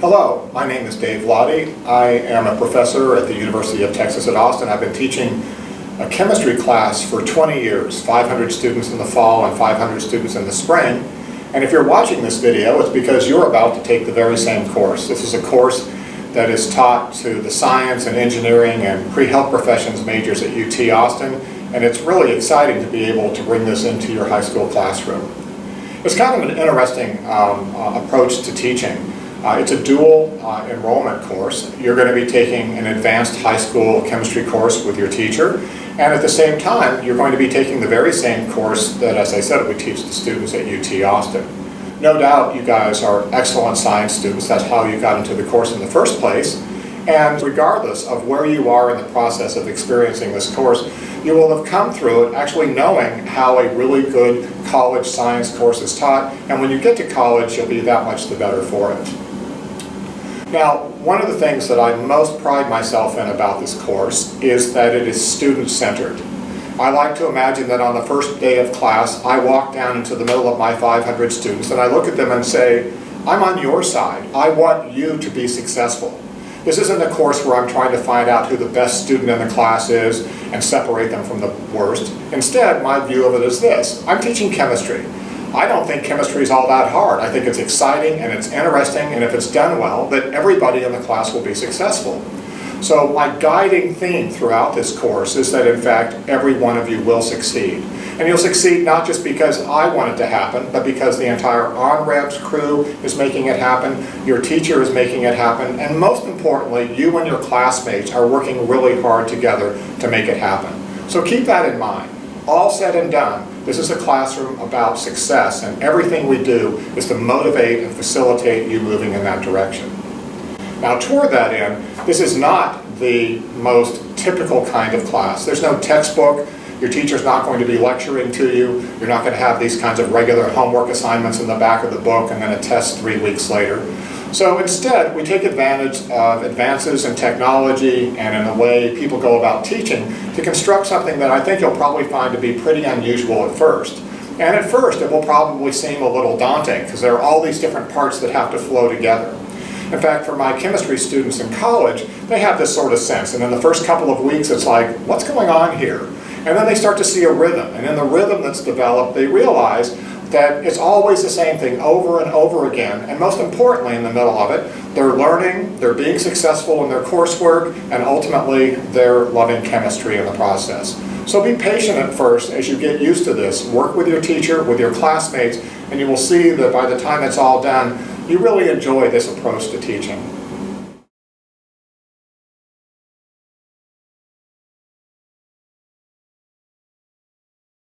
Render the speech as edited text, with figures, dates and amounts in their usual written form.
Hello, my name is Dave Lottie. I am a professor at the University of Texas at Austin. I've been teaching a chemistry class for 20 years, 500 students in the fall and 500 students in the spring. And if you're watching this video, it's because you're about to take the very same course. This is a course that is taught to the science and engineering and pre-health professions majors at UT Austin, and it's really exciting to be able to bring this into your high school classroom. It's kind of an interesting approach to teaching. It's a dual enrollment course. You're going to be taking an advanced high school chemistry course with your teacher, and at the same time you're going to be taking the very same course that, as I said, we teach the students at UT Austin. No doubt you guys are excellent science students. That's how you got into the course in the first place. And regardless of where you are in the process of experiencing this course, you will have come through it actually knowing how a really good college science course is taught, and when you get to college you'll be that much the better for it. Now, one of the things that I most pride myself in about this course is that it is student-centered. I like to imagine that on the first day of class, I walk down into the middle of my 500 students and I look at them and say, I'm on your side. I want you to be successful. This isn't a course where I'm trying to find out who the best student in the class is and separate them from the worst. Instead, my view of it is this. I'm teaching chemistry. I don't think chemistry is all that hard. I think it's exciting and it's interesting, and if it's done well, that everybody in the class will be successful. So my guiding theme throughout this course is that in fact every one of you will succeed. And you'll succeed not just because I want it to happen, but because the entire OnRamps crew is making it happen, your teacher is making it happen, and most importantly, you and your classmates are working really hard together to make it happen. So keep that in mind. All said and done, this is a classroom about success, and everything we do is to motivate and facilitate you moving in that direction. Now, toward that end, this is not the most typical kind of class. There's no textbook. Your teacher's not going to be lecturing to you. You're not going to have these kinds of regular homework assignments in the back of the book and then a test 3 weeks later. So instead, we take advantage of advances in technology and in the way people go about teaching to construct something that I think you'll probably find to be pretty unusual at first. And at first, it will probably seem a little daunting because there are all these different parts that have to flow together. In fact, for my chemistry students in college, they have this sort of sense. And in the first couple of weeks, it's like, what's going on here? And then they start to see a rhythm. And in the rhythm that's developed, they realize that it's always the same thing over and over again. And most importantly, in the middle of it, they're learning, they're being successful in their coursework, and ultimately, they're loving chemistry in the process. So be patient at first as you get used to this. Work with your teacher, with your classmates, and you will see that by the time it's all done, you really enjoy this approach to teaching.